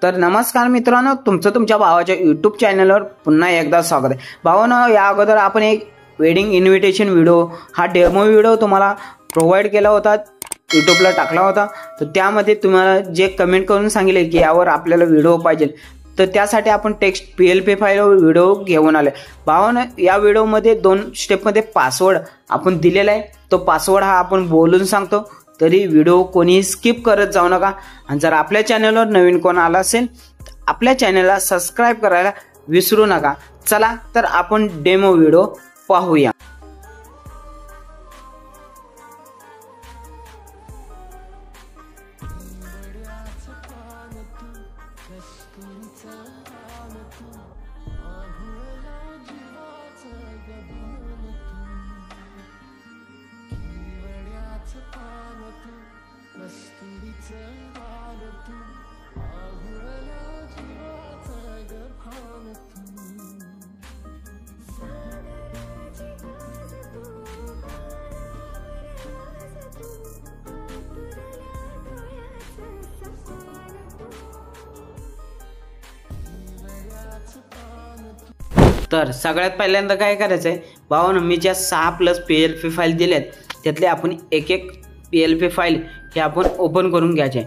तर नमस्कार मित्रांनो, तुमचं तुमच्या भावाच्या यूट्यूब चॅनलवर पुन्हा एकदा स्वागत आहे. भावांनो, या अगोदर आपण एक वेडिंग इन्व्हिटेशन व्हिडिओ हा डेमो व्हिडिओ तुम्हाला प्रोव्हाइड केला होता, यूट्यूबला टाकला होता. तर त्यामध्ये तुम्हाला जे कमेंट करून सांगितले की यावर आपल्याला व्हिडिओ पाहिजे, तर त्यासाठी आपण टेक्स्ट PLP फाईलवर व्हिडिओ घेऊन आले. भावांनो, या व्हिडिओमध्ये 2 स्टेपमध्ये पासवर्ड आपण दिलेला आहे. तो पासवर्ड हा आपण बोलून सांगतो, तरी व्हिडिओ कोणी स्किप करत जाऊ नका. आणि जर आपल्या चॅनलवर नवीन कोण आला असेल तर आपल्या चॅनलला सबस्क्राईब करायला विसरू नका. चला तर आपण डेमो व्हिडिओ पाहूया. तर सगळ्यात पहिल्यांदा काय करायचं आहे भावांनो, मी ज्या 6+ PLP फाईल दिल्यात त्यातले आपण एक PLP फाईल हे आपण ओपन करून घ्यायचे.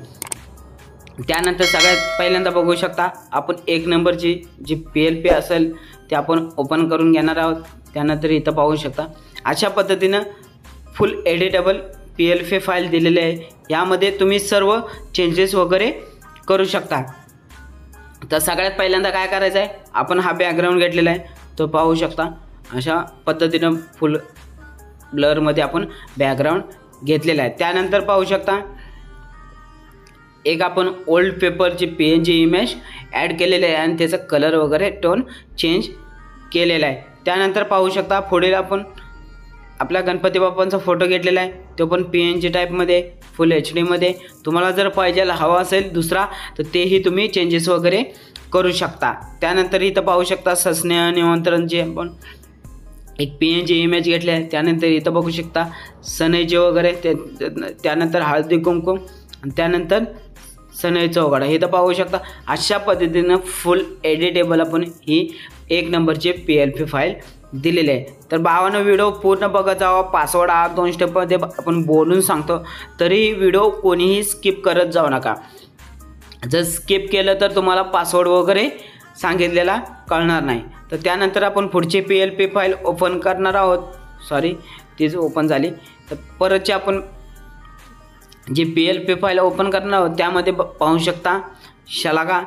त्यानंतर सगळ्यात पहिल्यांदा बघू शकता आपण 1 नंबरची जी PLP असेल ते आपण ओपन करून घेणार आहोत. त्यानंतर इथं पाहू शकता अशा पद्धतीनं फुल एडिटेबल PLP फाईल दिलेली आहे. यामध्ये तुम्ही सर्व चेंजेस वगैरे करू शकता. तर सगळ्यात पहिल्यांदा काय करायचं आहे, आपण हा बॅकग्राऊंड घेतलेला आहे, तो पाहू शकता अशा पद्धतीनं फुल ब्लरमध्ये आपण बॅकग्राऊंड घेतलेला आहे. त्यानंतर पाहू शकता एक आपण ओल्ड पेपरची PNG इमेज ॲड केलेले आहे आणि त्याचा कलर वगैरे टोन चेंज केलेला आहे. त्यानंतर पाहू शकता पुढील आपण आपल्या गणपती बाप्पांचा फोटो घेतलेला आहे, तो पण PNG टाईपमध्ये फुल HD मध्ये. तुम्हाला जर पाहिजे हवा असेल दुसरा तर तेही तुम्ही चेंजेस वगैरे करू शकता. त्यानंतर इथं पाहू शकता सस्नेह निमंत्रणचे आपण एक PNG इमेज घेतले आहे. त्यानंतर इथं बघू शकता सनईचे वगैरे, त्यानंतर हळदी कुंकुम आणि त्यानंतर सनईचा उघडा इथं पाहू शकता. अशा पद्धतीनं फुल एडिटेबल आपण ही 1 नंबरची PLP फाईल दिलेले आहे. तर भावांनो, व्हिडिओ पूर्ण बघत जावा. पासवर्ड हा 2 स्टेपमध्ये आपण बोलून सांगतो, तरी व्हिडिओ कोणीही स्किप करत जाऊ नका. जर स्किप केलं तर तुम्हाला पासवर्ड वगैरे सांगितलेला कळणार नाही. तर त्यानंतर आपण पुढची PLP फाईल ओपन करणार आहोत. सॉरी, तीच ओपन झाली. तर परतची आपण जी PLP फाईल ओपन करणार आहोत त्यामध्ये पाहू शकता शलाका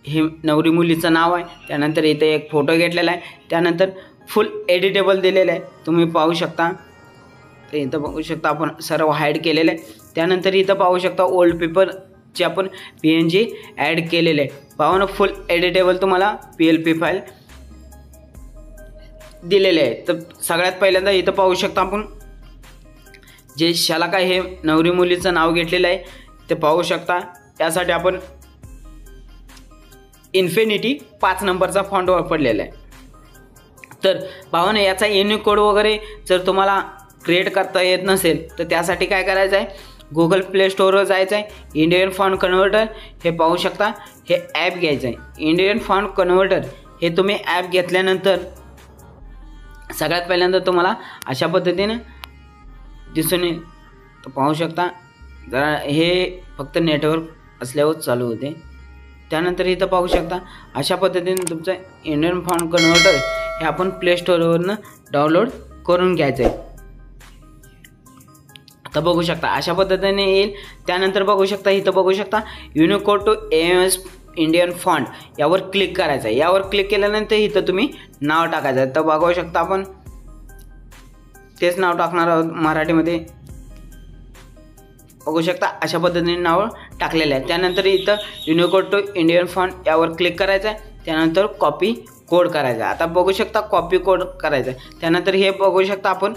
हे नवरी मुलीचं नाव आहे. त्यानंतर इथे एक फोटो घेतलेला आहे. त्यानंतर फुल एडिटेबल दिलेलं आहे, तुम्ही पाहू शकता. तर इथं बघू शकता आपण सर्व हाईड केलेलं आहे. त्यानंतर इथं पाहू शकता ओल्ड पेपरचे आपण PNG ॲड केलेले आहे. भावांनो, फुल एडिटेबल तुम्हाला PLP फाईल दिलेले आहे. तर सगळ्यात पहिल्यांदा इथं पाहू शकता आपण जे शलाका हे नवरी मुलीचं नाव घेतलेलं आहे ते पाहू शकता. त्यासाठी आपण इन्फिनिटी 5 नंबरचा फॉन्ट वापरलेला आहे. तर भावांनो, याचा युनिक कोड वगैरे जर तुम्हाला क्रिएट करता येत नसेल तर त्यासाठी काय करायचं आहे, गुगल प्ले स्टोअरवर जायचं आहे. इंडियन फॉन्ट कन्व्हर्टर हे पाहू शकता, हे ॲप घ्यायचं आहे. इंडियन फॉन्ट कन्व्हर्टर हे तुम्ही ॲप घेतल्यानंतर सगळ्यात पहिल्यांदा तुम्हाला अशा पद्धतीने दिसून येईल. तर पाहू शकता जरा हे फक्त नेटवर्क असल्यावर चालू होते. त्यानंतर इथं पाहू शकता अशा पद्धतीने तुमचं इंडियन फॉन्ट कन्व्हर्टर हे आपण प्ले स्टोअरवरनं डाउनलोड करून घ्यायचं आहे. आता बघू शकता अशा पद्धतीने येईल. त्यानंतर बघू शकता इथं बघू शकता unicode to AMS Indian font यावर क्लिक करायचं आहे. यावर क्लिक केल्यानंतर इथं तुम्ही नाव टाकायचं आहे. तर बघू शकता आपण तेच नाव टाकणार आहोत मराठीमध्ये. बघू शकता अशा पद्धतीने नाव टाकलेलं आहे. त्यानंतर इथं युनिकोड टू इंडियन फॉन्ट यावर क्लिक करायचं आहे. त्यानंतर कॉपी कोड करायचा. आता बघू शकता कॉपी कोड करायचा. त्यानंतर हे बघू शकता आपण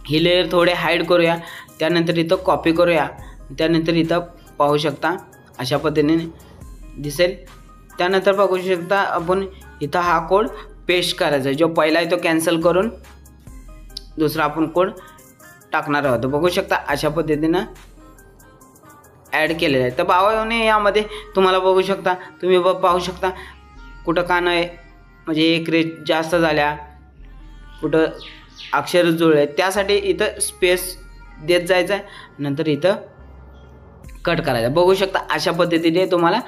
ही लेयर थोडे हाईड करूया. त्यानंतर इथं कॉपी करूया. त्यानंतर इथं पाहू शकता अशा पद्धतीने दिसेल. त्यानंतर बघू शकता आपण इथं हा कोड पेस्ट करायचा. जो पहिला आहे तो कॅन्सल करून दुसरा आपण कोड टाकणार आहोत. बघू शकता अशा पद्धतीनं ॲड केलेलं आहे। तर भावाने यामध्ये तुम्हाला बघू शकता, तुम्ही पाहू शकता कुठं कान आहे म्हणजे एक रेष जास्त झाल्या, कुठं अक्षर जुळले, त्यासाठी इथं स्पेस देत जायचं आहे, नंतर इथं कट करायचं। बघू शकता अशा पद्धतीने तुम्हाला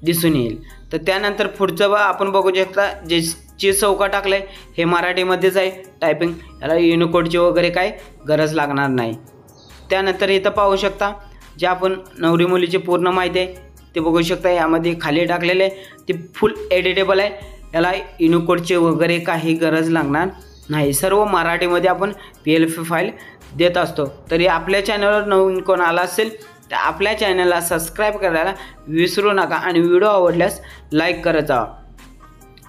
दिसून येईल। तर त्यानंतर पुढचं आपण बघू शकता जे चौका टाकलं आहे हे मराठीमध्येच आहे टायपिंग, याला युनिकोडची वगैरे काय गरज लागणार नाही। त्यानंतर इथं पाहू शकता जे आपण नवरी मुलीची पूर्ण माहिती आहे ते बघू शकता, यामध्ये खाली टाकलेले आहे ते फुल एडिटेबल आहे, याला युनिकोडची वगैरे काही गरज लागणार नाही। सर्व मराठीमध्ये आपण PLP फाईल देत असतो। तरी आपल्या चॅनलवर नवीन कोण आला असेल तर आपल्या चॅनलला सबस्क्राईब करायला विसरू नका आणि व्हिडिओ आवडल्यास लाईक करत जा।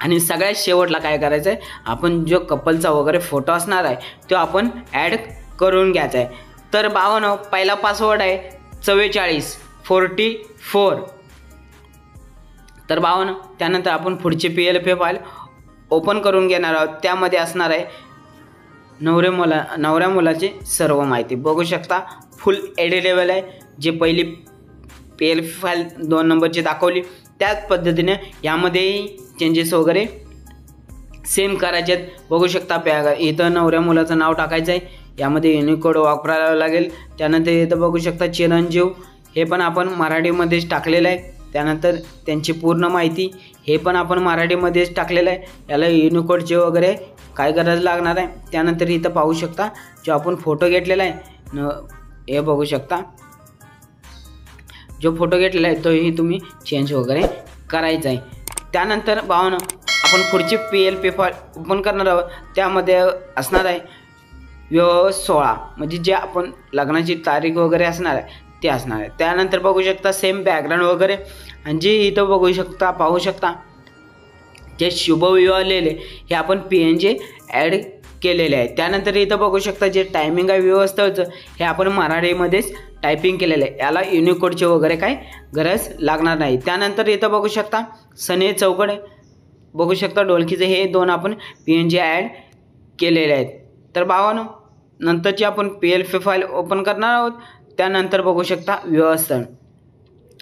आणि सगळ्यात शेवटला काय करायचं आहे, आपण जो कपलचा वगैरे फोटो असणार आहे तो आपण ॲड करून घ्यायचा आहे। तर भावांनो पहिला पासवर्ड आहे 4444। तर भावांनो त्यानंतर आपण पुढची PLP फाईल ओपन करून घेणार आहोत, त्यामध्ये असणार आहे नवऱ्या मुलाची सर्व माहिती। बघू शकता फुल एडिटेबल आहे, जे पहिली PLP फाईल 2 नंबरची दाखवली त्याच पद्धतीने यामध्येही चेंजेस वगैरे सेम करायचे आहेत। बघू शकता इथं नवऱ्या मुलाचं नाव टाकायचं आहे, यामध्ये युनिकोड वापरायला लागेल। त्यानंतर इथं बघू शकता चिरंजीव, हे पण आपण मराठीमध्येच टाकलेलं आहे। त्यानंतर त्यांची पूर्ण माहिती हे पण आपण मराठीमध्येच टाकलेलं आहे, याला युनिकोडची वगैरे काय गरज लागणार आहे। त्यानंतर इथं पाहू शकता जो आपण फोटो घेतलेला आहे हे बघू शकता, जो फोटो घेतलेला आहे तोही तुम्ही चेंज वगैरे करायचा आहे। त्यानंतर भावांनो आपण पुढची PLP फाईल ओपन करणार आहोत, त्यामध्ये असणार आहे विवाह सोहळा, म्हणजे जे आपण लग्नाची तारीख वगैरे असणार आहे ते असणार आहे। त्यानंतर बघू शकता सेम बॅकग्राऊंड वगैरे, आणि जे इथं बघू शकता पाहू शकता जे शुभविवाह लिहिले हे आपण PNG ॲड केलेले आहे। त्यानंतर इथं बघू शकता जे टायमिंग आहे विवाहस्थळचं हे आपण मराठीमध्येच टायपिंग केलेलं आहे, याला युनिकोडची वगैरे काय गरज लागणार नाही। त्यानंतर इथं बघू शकता सने चौकड बघू शकता ढोलकीचे, हे 2 आपण PNG ॲड केलेले आहेत। तर भावांनो नंतरची आपण PLP फाईल ओपन करणार आहोत, त्यानंतर बघू शकता विवाहस्थळ।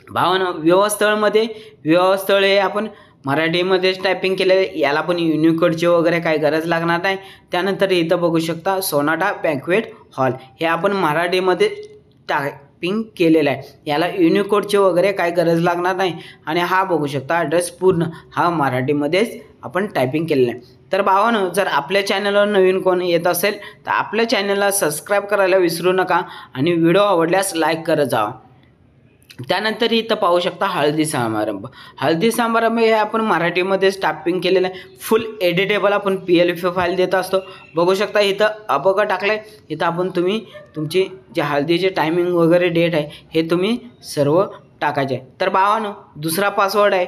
भावांनो विवाहस्थळ हे आपण मराठीमध्येच टायपिंग केलेले, याला पण युनिकोडची वगैरे काय गरज लागणार नाही। त्यानंतर इथं बघू शकता सोनाटा बँक्वेट हॉल, हे आपण मराठीमध्ये टायपिंग केलेलं आहे, याला युनिकोडची वगैरे काय गरज लागणार नाही। आणि हा बघू शकता ॲड्रेस पूर्ण हा मराठीमध्येच आपण टायपिंग केलेलं आहे। तर भावांनो जर आपल्या चॅनलवर नवीन कोण येत असेल तर आपल्या चॅनलला सबस्क्राईब करायला विसरू नका आणि व्हिडिओ आवडल्यास लाईक करत जा। त्यानंतर इथं पाहू शकता हळदी समारंभ हे आपण मराठीमध्येच टायपिंग केलेलं आहे, फुल एडिटेबल आपण PLP फाईल देत असतो। बघू शकता इथं अपक टाकलंय, इथं आपण तुम्ही तुमची जे हळदीचे टायमिंग वगैरे डेट आहे हे तुम्ही सर्व टाकायचे आहे। तर भावांनो दुसरा पासवर्ड आहे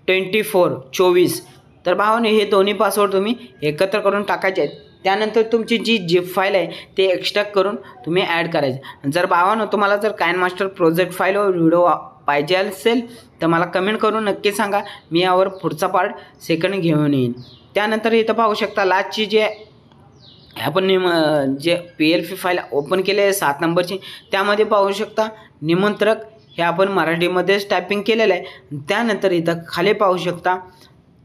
2424। तर भावांनो हे दोन्ही पासवर्ड तुम्ही एकत्र करून टाकायचे आहेत। त्यानंतर तुमची जी झिप फाईल आहे ते एक्स्ट्रॅक्ट करून तुम्ही ॲड करायचे। जर भावांनो तुम्हाला जर काइनमास्टर प्रोजेक्ट फाईलवर व्हिडिओ पाहिजे असेल तर मला कमेंट करून नक्की सांगा, मी यावर पुढचा पार्ट सेकंड घेऊन येईन। त्यानंतर इथं पाहू शकता लास्टची जे आपण जे PLP फाईल ओपन केले आहे 7 नंबरची, त्यामध्ये पाहू शकता निमंत्रक हे आपण मराठीमध्येच टायपिंग केलेलं आहे। त्यानंतर इथं खाली पाहू शकता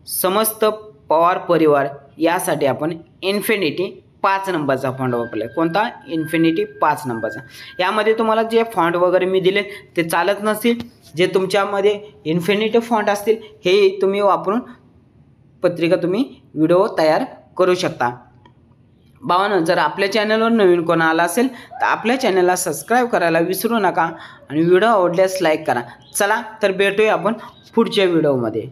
समस्त पवार परिवार, यासाठी आपण इन्फिनिटी 5 नंबरचा फॉन्ट वापरला आहे। कोणता? इन्फिनिटी 5 नंबरचा। यामध्ये तुम्हाला जे फॉन्ट वगैरे मी दिले ते चालत नसतील, जे तुमच्यामध्ये इन्फिनिटी फॉन्ट असतील हे तुम्ही वापरून पत्रिका तुम्ही व्हिडिओ तयार करू शकता। भावांनो जर आपल्या चॅनलवर नवीन कोण आला असेल तर आपल्या चॅनलला सबस्क्राईब करायला विसरू नका आणि व्हिडिओ आवडल्यास लाईक करा। चला तर भेटूया आपण पुढच्या व्हिडिओमध्ये।